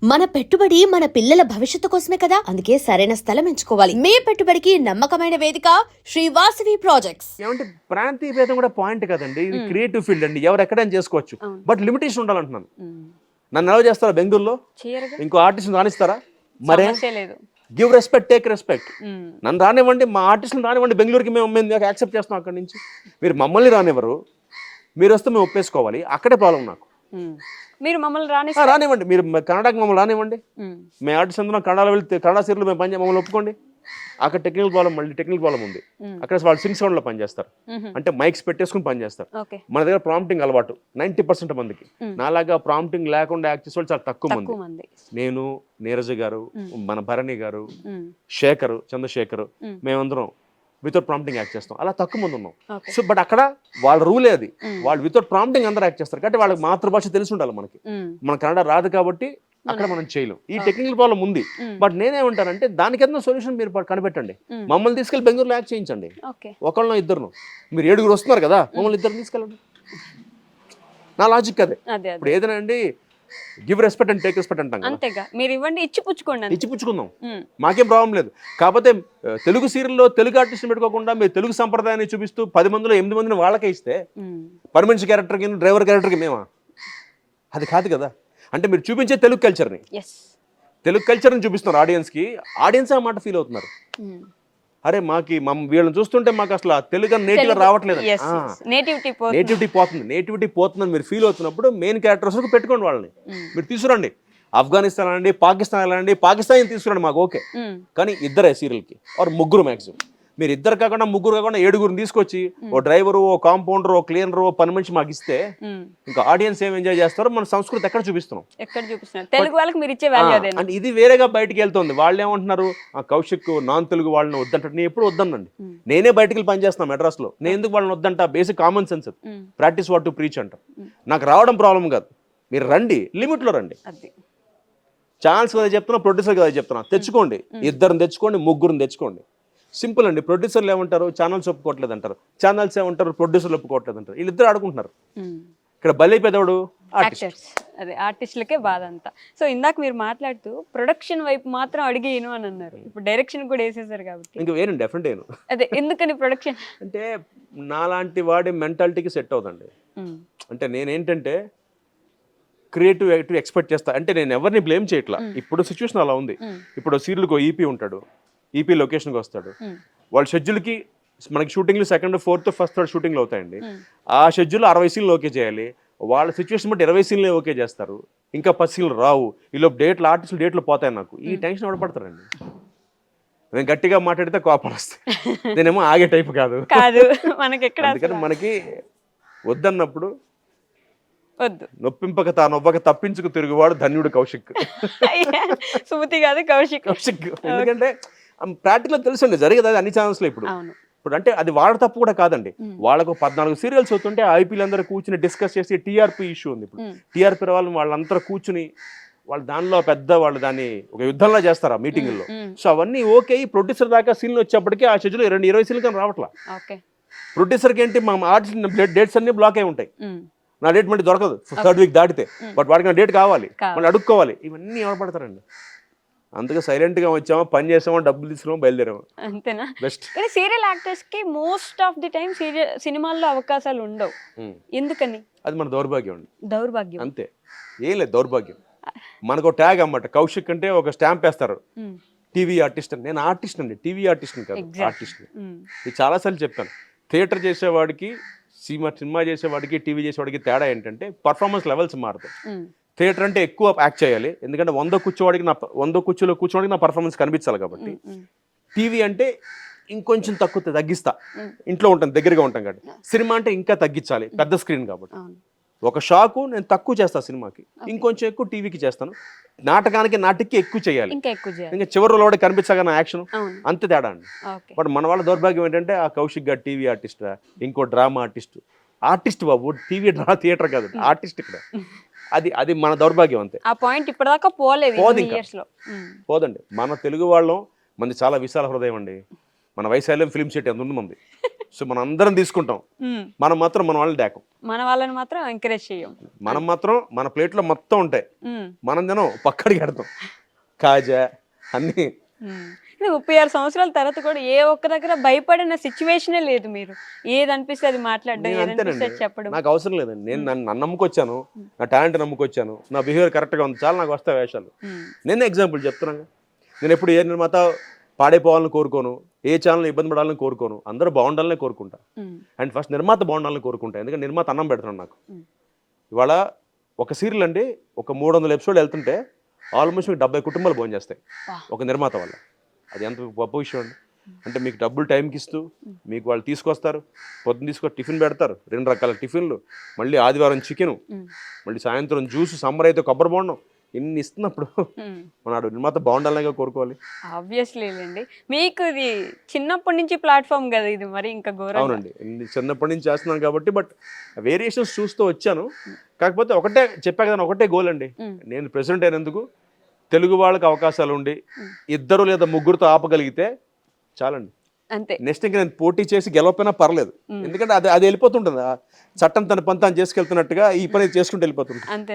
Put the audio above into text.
మన పెట్టుబడి మన పిల్లల భవిష్యత్తు కోసమే కదా, అందుకే సరైన స్థలం ఎంచుకోవాలి. మీ పెట్టుబడికి నమ్మకమైన వేదిక శ్రీ వాసవి ప్రాజెక్ట్స్. ఏమంటే ప్రాంతీయ భేదం కూడా పాయింట్ కదండి, ఇది క్రియేటివ్ ఫీల్డ్ అండి, ఎవరు ఎక్కడైనా చేసుకోవచ్చు, బట్ లిమిటేషన్ ఉండాలంటున్నాను. నన్ను ఎలా చేస్తారా బెంగళూరులో? ఇంకో ఆర్టిస్ట్ రాణిస్తారా? మరే గివ్ రెస్పెక్ట్, టేక్ రెస్పెక్ట్. నన్ను రానివ్వండి, మా ఆర్టిస్టులు రానివ్వండి, బెంగళూరుకి మేము యాక్సెప్ట్ చేస్తాం. అక్కడి నుంచి మీరు మమ్మల్ని రానివ్వరు, మీరు వస్తే మేము ఒప్పేసుకోవాలి. అక్కడే ప్రాబ్లం నాకు. మీరు మమ్మల్ని రానివ్వండి, మీరు కన్నడకి మమ్మల్ని రానివ్వండి. మేము ఆర్టిస్ట్ అందరం కన్నడలో వెళ్తే కన్నడ సీరియల్ మేము పని మమ్మల్ని ఒప్పుకోండి. అక్కడ టెక్నికల్ ప్రాబ్లం ఉంది. అక్కడ వాళ్ళు సింగ్ సౌండ్ లో పనిచేస్తారు, అంటే మైక్స్ పెట్టేసుకుని పనిచేస్తారు. మన దగ్గర ప్రాంప్టింగ్ అలవాటు 90% మందికి. నాలాగా ప్రాంప్టింగ్ లేకుండా యాక్ట్ చేసే వాళ్ళు చాలా తక్కువ మంది. నేను, నీరజ్ గారు, మన భరణి గారు, శేఖర్, చంద్రశేఖర్, మేమందరం వితౌట్ ప్రాంప్టింగ్ యాక్ట్ చేస్తాం. అలా తక్కువ మంది ఉన్నాం. సో బట్ అక్కడ వాళ్ళ రూలే అది, వాళ్ళు వితౌట్ ప్రాంప్టింగ్ అందరూ యాక్ట్ చేస్తారు. కాబట్టి వాళ్ళకి మాతృభాష తెలిసి ఉండాలి. మన కన్నడ రాదు కాబట్టి అక్కడ మనం చేయలేం. ఈ టెక్నికల్ ప్రాబ్లం ఉంది. బట్ నేనేమంటానంటే దానికి ఏదైనా సొల్యూషన్ మీరు కనిపెట్టండి. మమ్మల్ని తీసుకెళ్ళి బెంగళూరులో యాక్ట్ చేయించండి. ఒకళ్ళనో ఇద్దరును, మీరు 7 వస్తున్నారు కదా, మమ్మల్ని 2 తీసుకెళ్ళండి. నా లాజిక్ అదే. ఇప్పుడు ఏదైనా అండి, give respect and take respect అంటాం. అంతేగా, మీరు ఇవ్వండి, ఇచ్చిపుచ్చుకుందాం, మాకేం ప్రాబ్లం లేదు. కాకపోతే తెలుగు సీరియల్లో తెలుగు ఆర్టిస్ట్ పెట్టుకోకుండా మీరు తెలుగు సంప్రదాయాన్ని చూపిస్తూ 10 మందిలో 8 మందిని వాళ్ళకే ఇస్తే పని మనిషి క్యారెక్టర్కి, డ్రైవర్ క్యారెక్టర్కి మేమా? అది కాదు కదా. అంటే మీరు చూపించే తెలుగు కల్చర్ని చూపిస్తున్నారు ఆడియన్స్కి. ఆడియన్స్ ఆ మాట ఫీల్ అవుతున్నారు. అరే వీళ్ళని చూస్తుంటే మాకు అసలు తెలుగు నేటివ్ రావట్లేదు, నేటివిటీ పోతుందని మీరు ఫీల్ అవుతున్నప్పుడు మెయిన్ క్యారెక్టర్స్ పెట్టుకోండి. వాళ్ళని మీరు తీసుకురండి. ఆఫ్ఘనిస్తాన్ అనండి, పాకిస్తాన్ వెళ్ళండి, పాకిస్తాన్ తీసుకురండి, మాకు ఓకే. కానీ ఇద్దరే సీరియల్కి, ఆర్ ముగ్గురు మ్యాక్సిమం. మీరు ఇద్దరు కాకుండా ముగ్గురు కాకుండా 7 తీసుకొచ్చి ఓ డ్రైవరు, ఓ కాంపౌండర్, ఓ క్లీనర్, ఓ పని మనిషి మాకు ఇస్తే ఇంకా ఆడియన్స్ ఏం ఎంజాయ్ చేస్తారో మన సంస్కృతి ఎక్కడ చూపిస్తున్నాం. తెలుగు వాళ్ళకి మీరు ఇచ్చే వాల్యూ అదే. అంటే ఇది వేరేగా బయటకు వెళ్తుంది. వాళ్ళు ఏమంటున్నారు, కౌశిక్ నాన్ తెలుగు వాళ్ళని వద్దంటారు. నేను ఎప్పుడు వద్దనండి. నేనే బయటకు పని చేస్తున్నాను మెడ్రాస్ లో. నేను ఎందుకు వాళ్ళని వద్దంట? Basic common sense, practice what to preach అంట. నాకు రావడం ప్రాబ్లం కాదు, మీరు రండి, లిమిట్ లో రండి. ఛాన్స్ కదా చెప్తున్నా, ప్రొడ్యూసర్ కదా చెప్తున్నా, తెచ్చుకోండి. 2 తెచ్చుకోండి, 3 తెచ్చుకోండి. సింపుల్ అండి. ప్రొడ్యూసర్లు ఏమంటారు, ఛానల్స్ ఒప్పుకోవట్లేదు అంటారు. ఛానల్స్ ఏమంటారు, ప్రొడ్యూసర్లు ఒప్పుకోవట్లేదు అంటారు. వీళ్ళిద్దరు ఆడుకుంటున్నారు. ఇక్కడ బలైపోయేవాడు ఆర్టిస్టులకే బాధ అంతా. సో ఇందాక మీరు మాట్లాడుతూ ప్రొడక్షన్ వైపు మాత్రం అడిగేను అని అన్నారు. ఇప్పుడు డైరెక్షన్ కూడా వేసేసారు కాబట్టి ఇంకా వేరే డెఫినెట్ అయ్యాను. అదే ఎందుకని ప్రొడక్షన్ అంటే నాలాంటి వాడి మెంటాలిటీకి సెట్ అవుతుంది. అంటే నేనేంటంటే క్రియేటివ్ ఎక్స్పెక్ట్ చేస్తా. అంటే నేను ఎవరిని బ్లేమ్ చేయట్లా. ఇప్పుడు సిచ్యువేషన్ అలా ఉంది. ఇప్పుడు సీరియల్కి ఈపీ ఉంటాడు, ఈపీ లొకేషన్కి వస్తాడు. వాళ్ళ షెడ్యూల్కి మనకి షూటింగ్లు 2nd, 4th, 1st, 3rd షూటింగ్లు అవుతాయండి. ఆ షెడ్యూల్ 60 సీన్లు ఓకే చేయాలి. వాళ్ళ సిచ్యువేషన్ బట్టి 20 సీన్లే ఓకే చేస్తారు. ఇంకా 10 సీన్లు రావు. ఈలోపు ఆర్టిస్టులు డేట్లు పోతాయి. నాకు ఈ టెన్షన్ ఎవడపడతారండి. నేను గట్టిగా మాట్లాడితే కోపాలు వస్తాయి. నేనేమో ఆగే టైప్ కాదు. అందుకని మనకి వద్దన్నప్పుడు వద్దు. నొప్పింపక నొవ్వక తప్పించుకు తిరుగువాడు ధన్యుడు కౌశిక్. సుమతి కాదు, కౌశిక్. ఎందుకంటే ప్రాక్టికల్ తెలుసండి, జరిగేది అది అన్ని ఛానల్స్ లో. ఇప్పుడు అంటే అది వాళ్ళ తప్పు కూడా కాదండి. వాళ్ళకు 14 సీరియల్స్ అవుతుంటే ఐపీఎల్ అందరూ కూర్చుని డిస్కస్ చేసి టీఆర్పీ ఇష్యూ ఉంది. ఇప్పుడు టీఆర్పీ వాళ్ళందరూ కూర్చుని వాళ్ళు దానిలో వాళ్ళు దాన్ని ఒక యుద్ధంలో చేస్తారు ఆ మీటింగ్లో. సో అవన్నీ ఓకే. ప్రొడ్యూసర్ దాకా సీన్లు వచ్చేప్పటికీ ఆ షెడ్యూల్ 20 సీన్లు కానీ రావట్లా. ప్రొడ్యూసర్కి ఏంటి, మా ఆర్టిస్ట్ డేట్స్ అన్ని బ్లాక్ అయి ఉంటాయి. నా డేట్ మళ్ళీ దొరకదు 3rd వీక్ దాటితే. బట్ వాడికి నా డేట్ కావాలి, మళ్ళీ అడుక్కోవాలి. ఇవన్నీ ఎవరు పడతారండి. అందుకే సైలెంట్ గా వచ్చామో, పని చేసామో, డబ్బులు తీసుకున్నామో, బయలుదేరాము, అంతేనా? బెస్ట్. కానీ సీరియల్ యాక్టర్స్ కి మోస్ట్ ఆఫ్ ది టైం సినిమాల్లో అవకాశాలు ఉండవు. ఎందుకని? అది మన దౌర్భాగ్యం. అంతే, ఏం లేదు, దౌర్భాగ్యం. మనకు ట్యాగ్ అన్నమాట. కౌశిక్ అంటే ఒక స్టాంప్ వేస్తారు, టీవీ ఆర్టిస్ట్ అని. నేను ఆర్టిస్ట్ అండి, టీవీ ఆర్టిస్ట్ కాదు, ఆర్టిస్ట్. ఇది చాలాసార్లు చెప్పాను. థియేటర్ చేసేవాడికి, సినిమా చేసేవాడికి, టీవీ చేసేవాడికి తేడా ఏంటంటే పర్ఫార్మెన్స్ లెవెల్స్ మారుతాయి. థియేటర్ అంటే ఎక్కువ యాక్ట్ చేయాలి, ఎందుకంటే 100 కుర్చీలో కూర్చోవాడికి నా పర్ఫార్మెన్స్ కనిపించాలి కాబట్టి. టీవీ అంటే ఇంకొంచెం తగ్గిస్తా, ఇంట్లో ఉంటాం, దగ్గరగా ఉంటాం కాబట్టి. సినిమా అంటే ఇంకా తగ్గించాలి, పెద్ద స్క్రీన్ కాబట్టి. ఒక షాకు నేను తక్కువ చేస్తాను సినిమాకి, ఇంకొంచెం ఎక్కువ టీవీకి చేస్తాను. నాటికి ఎక్కువ చేయాలి, ఇంకా చివరిలో కూడా కనిపించగా నా యాక్షన్. అంతే తేడా అండి. బట్ మన వాళ్ళ దౌర్భాగ్యం ఏంటంటే ఆ కౌశిక్ గారు టీవీ ఆర్టిస్ట్, ఇంకో డ్రామా ఆర్టిస్ట్ బాబు, టీవీ థియేటర్ కాదు, ఆర్టిస్ట్ ఇక్కడ. అది మన దౌర్భాగ్యం. అంతే. ఆ పాయింట్ ఇప్పటిదాకా పోదండి. మన తెలుగు వాళ్ళం, మంది చాలా విశాల హృదయం అండి. మన వైశాల్యం ఫిల్మ్ సిటీ అంత ఉంది మంది. సో మనం అందరం తీసుకుంటాం, మనం మాత్రం మన వాళ్ళని డేకం, మన వాళ్ళని మాత్రం ఎంకరేజ్ చేయం. మనం మాత్రం మన ప్లేట్లో మొత్తం ఉంటాయి, మనం తినం పక్కడికి పెడతాం కాజా అన్నీ. 36 సంవత్సరాల తర్వాత కూడా ఏ ఒక్క దగ్గర భయపడిన సిచ్యువేషనే లేదు. మీరు ఏది అనిపిస్తే అది మాట్లాడడం, ఏది అనిపిస్తే అది చెప్పడం. నాకు అవసరం లేదండి, నేను నన్ను నమ్ముకొచ్చాను, నా టాలెంట్ నమ్ముకొచ్చాను, నా బిహేవియర్ కరెక్ట్గా ఉంది, చాలా నాకు వస్తాయి వేషాలు. నేను ఎగ్జాంపుల్ చెప్తున్నాను, నేను ఎప్పుడు ఏ నిర్మాత పాడైపోవాలని కోరుకోను, ఏ ఛానల్ ఇబ్బంది పడాలని కోరుకోను, అందరూ బాగుండాలనే కోరుకుంటా. అండ్ ఫస్ట్ నిర్మాత బాగుండాలని కోరుకుంటా, ఎందుకంటే నిర్మాత అన్నం పెడుతున్నాను నాకు. ఇవాళ ఒక సీరియల్ అండి ఒక 300 ఎపిసోడ్ వెళ్తుంటే ఆల్మోస్ట్ మీకు 70 కుటుంబాలు భోజనం చేస్తాయి ఒక నిర్మాత వల్ల. అది ఎంత గొప్ప విషయం అండి. అంటే మీకు డబ్బులు టైంకి ఇస్తూ మీకు వాళ్ళు తీసుకొస్తారు, పొద్దున్న తీసుకొని టిఫిన్ పెడతారు, 2 రకాల టిఫిన్లు, మళ్ళీ ఆదివారం చికెను, మళ్ళీ సాయంత్రం జ్యూస్, సమ్మర్ అయితే కొబ్బరి బోండం, ఇన్ని ఇస్తున్నప్పుడు మన నిర్మాత బాగుండాలనే కోరుకోవాలి. ఆబ్వియస్లీ అండి. మీకు ఇది చిన్నప్పటి నుంచి ప్లాట్ఫామ్ కదా ఇది, మరి ఇంకా ఘోరం. అవునండి, చిన్నప్పటి నుంచి చేస్తున్నాను కాబట్టి, బట్ వేరియేషన్స్ చూస్తూ వచ్చాను. కాకపోతే ఒకటే చెప్పా కదా, ఒకటే గోల్ అండి, నేను ప్రెసిడెంట్ అయినందుకు తెలుగు వాళ్ళకి అవకాశాలు ఉండి 2 లేదా 3 ఆపగలిగితే చాలండి. అంతే. నెక్స్ట్ ఇంకా నేను పోటీ చేసి గెలవపోయినా పర్లేదు, ఎందుకంటే అది వెళ్ళిపోతుంటుంది, చట్టం తన పని తాను చేసుకెళ్తున్నట్టుగా ఈ పని చేసుకుంటూ వెళ్ళిపోతుంది. అంతే.